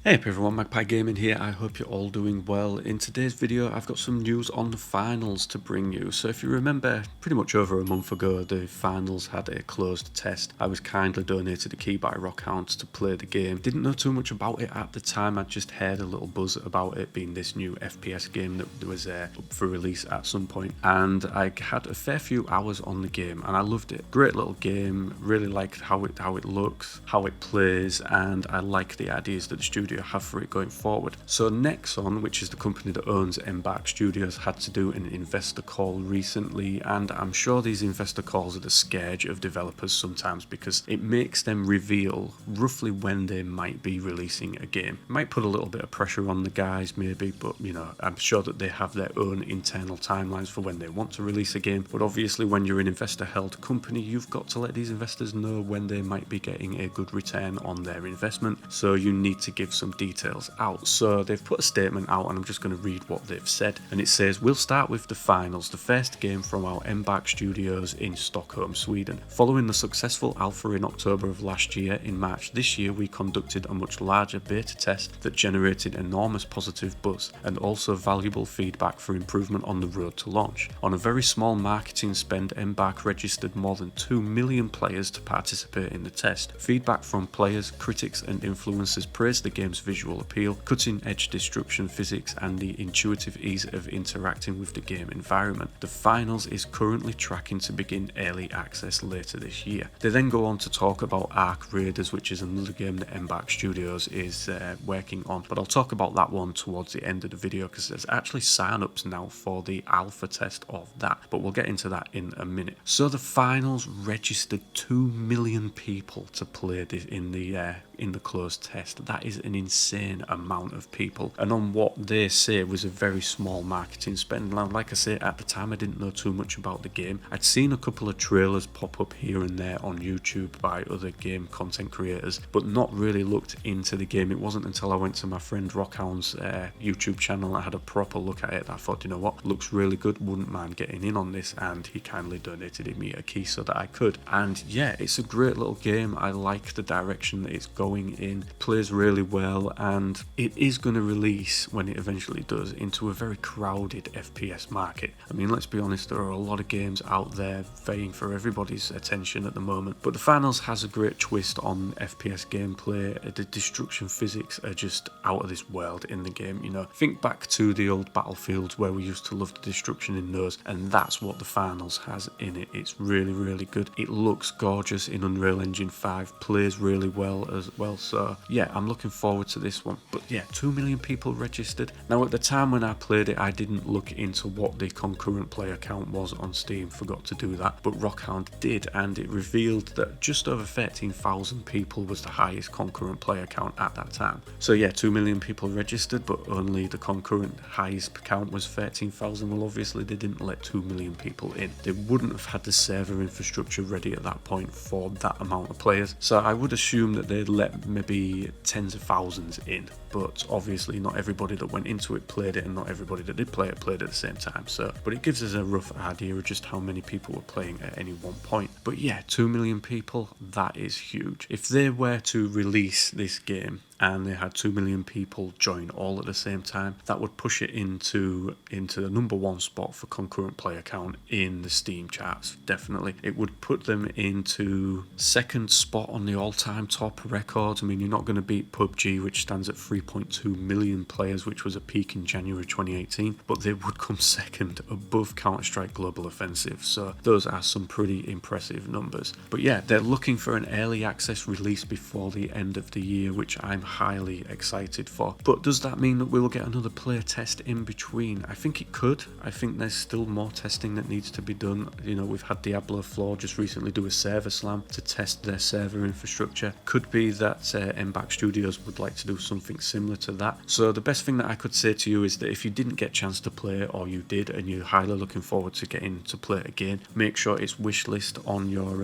Hey up everyone, Magpie Gaming here. I hope you're all doing well. In today's video I've got some news on the finals to bring you. So if you remember, pretty much over a month ago the finals had a closed test. I was kindly donated a key by Rockhounds to play the game. Didn't know too much about it at the time. I just heard a little buzz about it being this new FPS game that was up for release at some point, and I had a fair few hours on the game and I loved it. Great little game, really liked how it looks, how it plays, and I like the ideas that the studio have for it going forward. So Nexon, which is the company that owns Embark Studios, had to do an investor call recently, and I'm sure these investor calls are the scourge of developers sometimes because it makes them reveal roughly when they might be releasing a game. It might put a little bit of pressure on the guys maybe, but you know, I'm sure that they have their own internal timelines for when they want to release a game. But obviously when you're an investor held company, you've got to let these investors know when they might be getting a good return on their investment, so you need to give some details out. So they've put a statement out and I'm just going to read what they've said, and it says, "We'll start with the finals, the first game from our Embark Studios in Stockholm, Sweden. Following the successful alpha in October of last year, in March this year we conducted a much larger beta test that generated enormous positive buzz and also valuable feedback for improvement on the road to launch. On a very small marketing spend, Embark registered more than 2 million players to participate in the test. Feedback from players, critics and influencers praised the game's visual appeal, cutting-edge destruction physics and the intuitive ease of interacting with the game environment. The finals is currently tracking to begin early access later this year." They then go on to talk about Ark Raiders, which is another game that Embark Studios is working on, but I'll talk about that one towards the end of the video because there's actually sign-ups now for the alpha test of that, but we'll get into that in a minute. So the finals registered 2 million people to play this in the closed test. That is an insane amount of people, and on what they say was a very small marketing spend. Now, like I say, at the time I didn't know too much about the game. I'd seen a couple of trailers pop up here and there on YouTube by other game content creators, but not really looked into the game. It wasn't until I went to my friend Rockhounds YouTube channel and I had a proper look at it that I thought, you know what, looks really good, wouldn't mind getting in on this, and he kindly donated me a key so that I could. And yeah, it's a great little game. I like the direction that it's going in, plays really well, and it is going to release, when it eventually does, into a very crowded FPS market. I mean, let's be honest, there are a lot of games out there vying for everybody's attention at the moment, but the finals has a great twist on FPS gameplay. The destruction physics are just out of this world in the game. You know, think back to the old Battlefields where we used to love the destruction in those, and that's what the finals has in it. It's really, really good. It looks gorgeous in Unreal Engine 5, plays really well as well, so yeah, I'm looking forward to this one. But yeah, 2 million people registered. Now at the time when I played it, I didn't look into what the concurrent player count was on Steam, forgot to do that, but Rockhound did, and it revealed that just over 13,000 people was the highest concurrent player count at that time. So yeah, 2 million people registered, but only the concurrent highest count was 13,000. Well, obviously they didn't let 2 million people in. They wouldn't have had the server infrastructure ready at that point for that amount of players, so I would assume that they'd let maybe tens of thousands in, but obviously not everybody that went into it played it, and not everybody that did play it played at the same time. So, but it gives us a rough idea of just how many people were playing at any one point. But yeah, 2 million people, that is huge. If they were to release this game and they had 2 million people join all at the same time, that would push it into the number one spot for concurrent player count in the Steam charts. Definitely, it would put them into second spot on the all-time top records. I mean, you're not going to beat PUBG, which stands at 3.2 million players, which was a peak in January 2018, but they would come second above Counter-Strike Global Offensive. So those are some pretty impressive numbers. But yeah, they're looking for an early access release before the end of the year, which I'm highly excited for. But does that mean that we will get another player test in between? I think it could. I think there's still more testing that needs to be done. You know, we've had Diablo 4 just recently do a server slam to test their server infrastructure. Could be that Embark Studios would like to do something similar to that. So the best thing that I could say to you is that if you didn't get a chance to play, or you did and you're highly looking forward to getting to play it again, make sure it's wishlist on your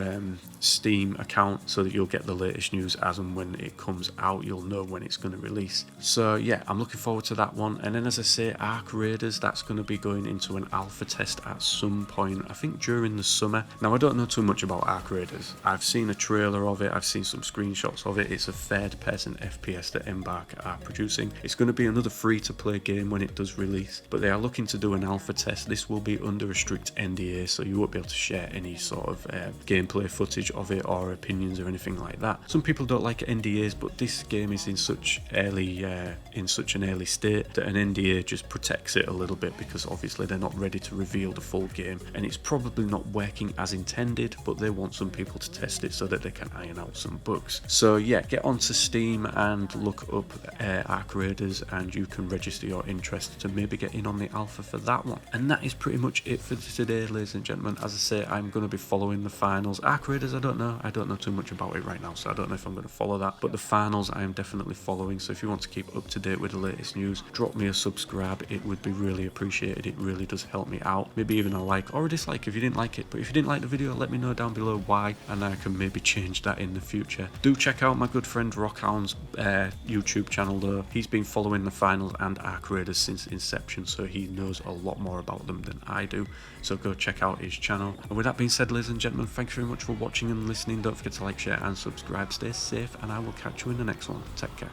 Steam account so that you'll get the latest news as and when it comes out. You'll know when it's going to release. So yeah, I'm looking forward to that one. And then as I say, Ark Raiders, that's going to be going into an alpha test at some point, I think during the summer. Now I don't know too much about Ark Raiders. I've seen a trailer of it, I've seen some screenshots of it. It's a third person FPS that Embark are producing. It's going to be another free to play game when it does release, but they are looking to do an alpha test. This will be under a strict NDA, so you won't be able to share any sort of gameplay footage of it or opinions or anything like that. Some people don't like NDAs, but this game is in such an early state that an NDA just protects it a little bit, because obviously they're not ready to reveal the full game, and it's probably not working as intended, but they want some people to test it so that they can iron out some bugs. So yeah, get onto Steam and look up Ark Raiders, and you can register your interest to maybe get in on the alpha for that one. And that is pretty much it for today, ladies and gentlemen. As I say, I'm going to be following the finals. Ark Raiders, I don't know too much about it right now, so I don't know if I'm going to follow that, but the finals I am definitely following. So if you want to keep up to date with the latest news, drop me a subscribe. It would be really appreciated. It really does help me out. Maybe even a like or a dislike if you didn't like it. But if you didn't like the video, let me know down below why, and I can maybe change that in the future. Do check out my good friend Rockhounds YouTube channel though. He's been following the finals and Ark Raiders since inception, so he knows a lot more about them than I do. So go check out his channel. And with that being said, ladies and gentlemen, thank you very much for watching and listening. Don't forget to like, share and subscribe. Stay safe, and I will catch you in the next one. Take care.